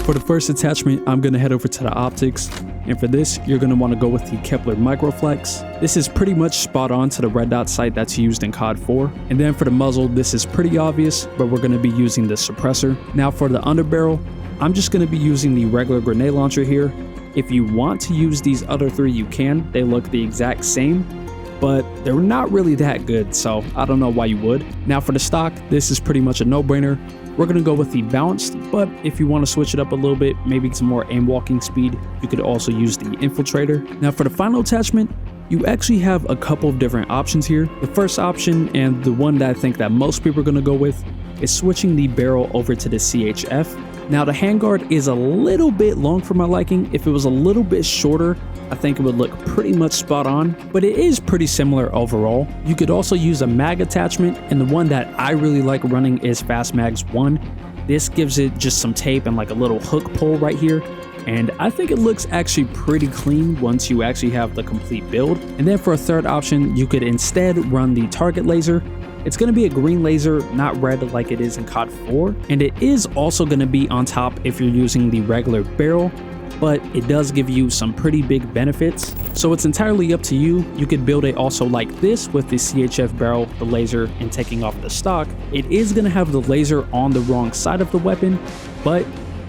For the first attachment, I'm going to head over to the optics, and for this, you're going to want to go with the Kepler Microflex. This is pretty much spot on to the red dot sight that's used in COD 4. And then for the muzzle, this is pretty obvious, but we're going to be using the suppressor. Now for the underbarrel, I'm just going to be using the regular grenade launcher here. If you want to use these other three, you can. They look the exact same, but they're not really that good, so I don't know why you would. Now for the stock, this is pretty much a no-brainer. We're going to go with the balanced, but if you want to switch it up a little bit, maybe some more aim walking speed, you could also use the infiltrator. Now for the final attachment, you actually have a couple of different options here. The first option, and the one that I think that most people are going to go with, is switching the barrel over to the CHF. Now the handguard is a little bit long for my liking. If it was a little bit shorter, I think it would look pretty much spot on, but it is pretty similar overall. You could also use a mag attachment, and the one that I really like running is Fast Mags 1. This gives it just some tape and like a little hook pull right here, and I think it looks actually pretty clean once you actually have the complete build. And then for a third option, you could instead run the target laser. It's going to be a green laser, not red like it is in COD 4, and it is also going to be on top if you're using the regular barrel, but it does give you some pretty big benefits. So it's entirely up to you. You could build it also like this with the CHF barrel, the laser, and taking off the stock. It is going to have the laser on the wrong side of the weapon, but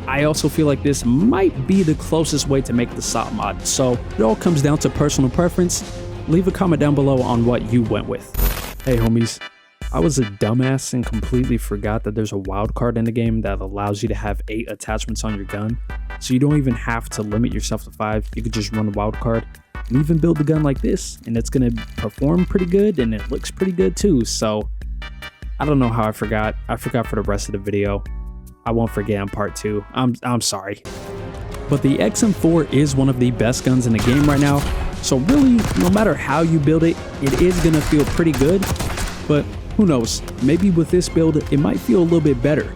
I also feel like this might be the closest way to make the SOPMOD. So it all comes down to personal preference. Leave a comment down below on what you went with. Hey homies, I was a dumbass and completely forgot that there's a wildcard in the game that allows you to have 8 attachments on your gun. So you don't even have to limit yourself to 5. You could just run a wildcard and even build the gun like this, and it's going to perform pretty good, and it looks pretty good too. So I don't know how I forgot. I forgot for the rest of the video. I won't forget in part 2. I'm sorry. But the XM4 is one of the best guns in the game right now. So really, no matter how you build it, it is going to feel pretty good. But who knows, maybe with this build, it might feel a little bit better.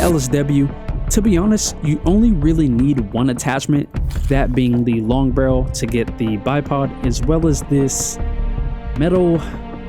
LSW, to be honest, you only really need one attachment, that being the long barrel to get the bipod, as well as this metal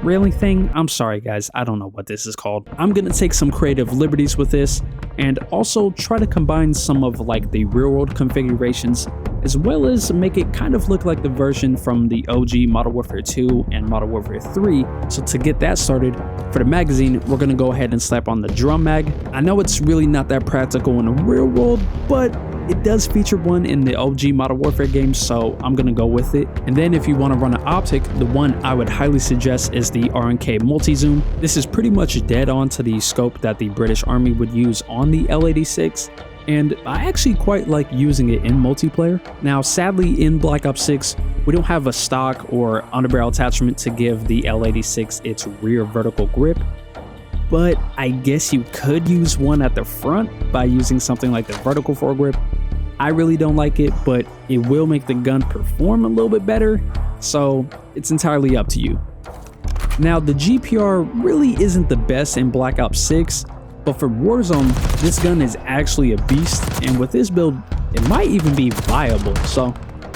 railing thing. I'm sorry guys, I don't know what this is called. I'm gonna take some creative liberties with this and also try to combine some of like the real world configurations, as well as make it kind of look like the version from the OG Modern Warfare 2 and Modern Warfare 3. So to get that started, for the magazine, we're gonna go ahead and slap on the drum mag. I know it's really not that practical in the real world, but it does feature one in the OG Modern Warfare games, so I'm gonna go with it. And then if you want to run an optic, the one I would highly suggest is the RNK multi-zoom. This is pretty much dead on to the scope that the British Army would use on the L86. And I actually quite like using it in multiplayer. Now, sadly, in Black Ops 6, we don't have a stock or underbarrel attachment to give the L86 its rear vertical grip, but I guess you could use one at the front by using something like the vertical foregrip. I really don't like it, but it will make the gun perform a little bit better, so it's entirely up to you. Now, the GPR really isn't the best in Black Ops 6, but for Warzone, this gun is actually a beast, and with this build, it might even be viable, so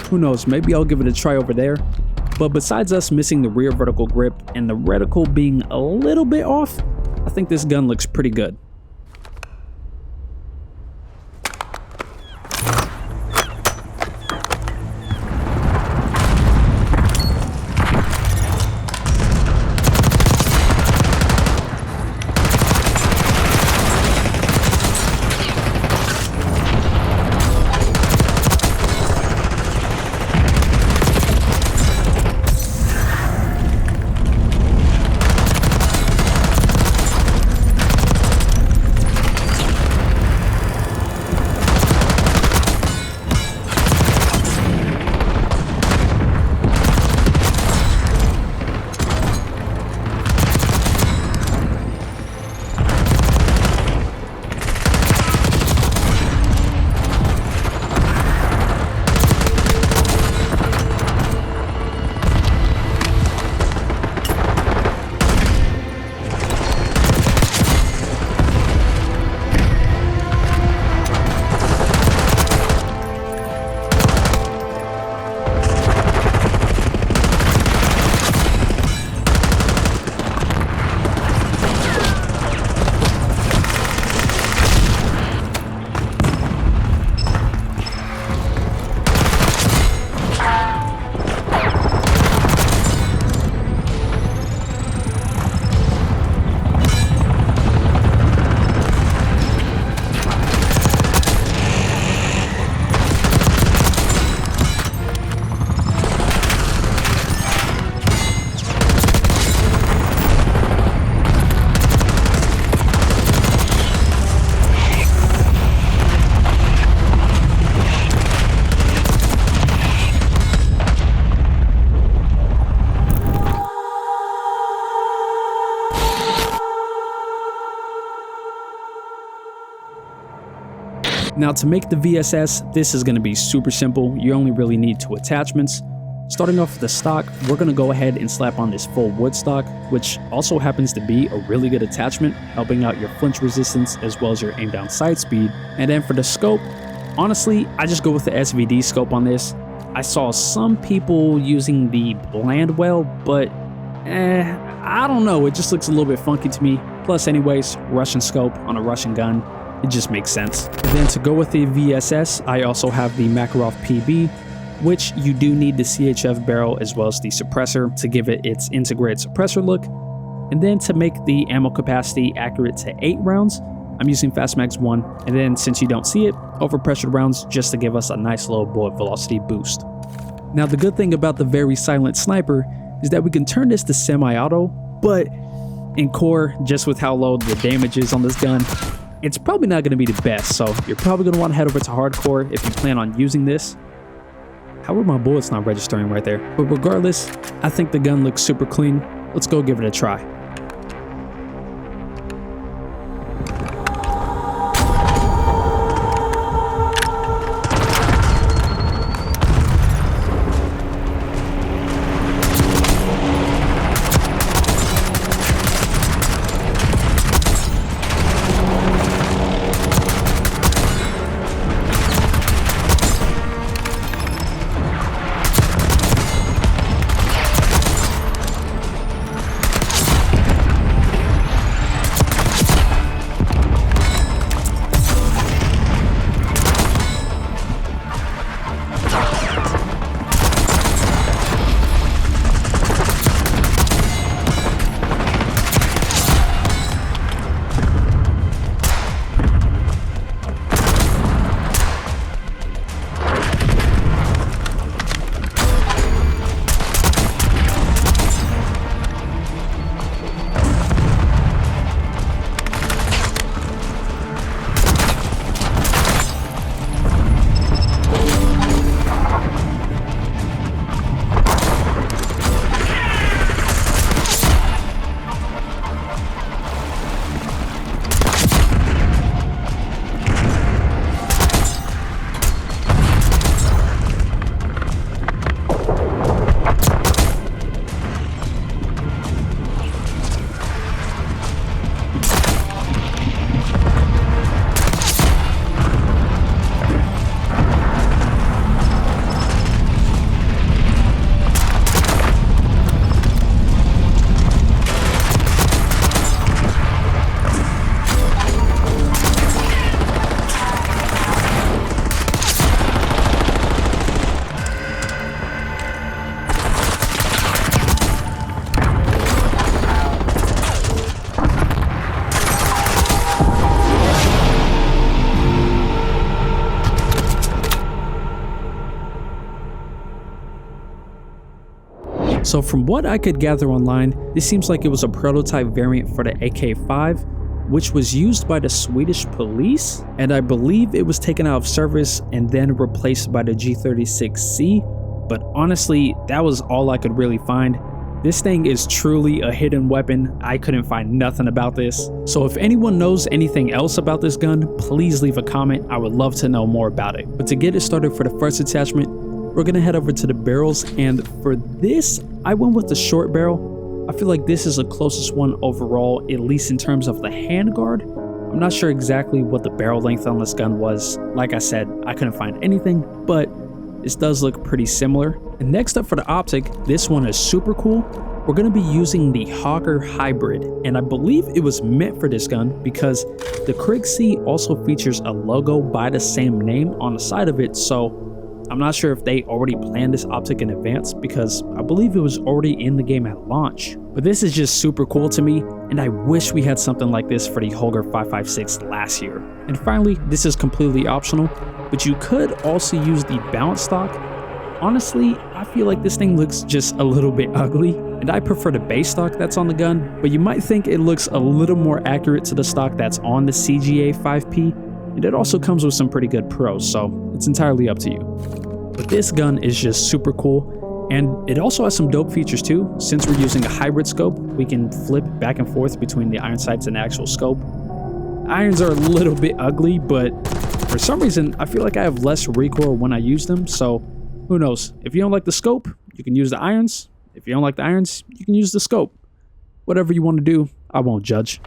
who knows, maybe I'll give it a try over there. But besides us missing the rear vertical grip and the reticle being a little bit off, I think this gun looks pretty good. Now, to make the VSS, this is going to be super simple. You only really need 2 attachments. Starting off with the stock, we're going to go ahead and slap on this full wood stock, which also happens to be a really good attachment, helping out your flinch resistance as well as your aim down sight speed. And then for the scope, honestly, I just go with the SVD scope on this. I saw some people using the Blandwell, but I don't know, it just looks a little bit funky to me. Plus anyways, Russian scope on a Russian gun, it just makes sense. And then to go with the VSS, I also have the Makarov PB, which you do need the CHF barrel as well as the suppressor to give it its integrated suppressor look. And then to make the ammo capacity accurate to 8 rounds, I'm using Fastmax 1, and then since you don't see it, overpressured rounds just to give us a nice little bullet velocity boost. Now, the good thing about the very silent sniper is that we can turn this to semi-auto, but in core, just with how low the damage is on this gun, it's probably not going to be the best, so you're probably going to want to head over to hardcore if you plan on using this. How are my bullets not registering right there? But regardless, I think the gun looks super clean. Let's go give it a try. So from what I could gather online, this seems like it was a prototype variant for the AK-5, which was used by the Swedish police, and I believe it was taken out of service and then replaced by the G36C, but honestly, that was all I could really find. This thing is truly a hidden weapon. I couldn't find nothing about this. So if anyone knows anything else about this gun, please leave a comment. I would love to know more about it. But to get it started for the first attachment, we're gonna head over to the barrels, and for this, I went with the short barrel. I feel like this is the closest one overall, at least in terms of the handguard. I'm not sure exactly what the barrel length on this gun was. Like I said, I couldn't find anything, but this does look pretty similar. And next up for the optic, this one is super cool. We're going to be using the Hawker Hybrid, and I believe it was meant for this gun because the Krig-C also features a logo by the same name on the side of it, so I'm not sure if they already planned this optic in advance because I believe it was already in the game at launch. But this is just super cool to me, and I wish we had something like this for the Holger 556 last year. And finally, this is completely optional, but you could also use the balance stock. Honestly, I feel like this thing looks just a little bit ugly, and I prefer the base stock that's on the gun, but you might think it looks a little more accurate to the stock that's on the CGA 5P, and it also comes with some pretty good pros, so it's entirely up to you. But this gun is just super cool, and it also has some dope features too. Since we're using a hybrid scope, we can flip back and forth between the iron sights and the actual scope. Irons are a little bit ugly, but for some reason, I feel like I have less recoil when I use them, so who knows? If you don't like the scope, you can use the irons. If you don't like the irons, you can use the scope. Whatever you want to do, I won't judge.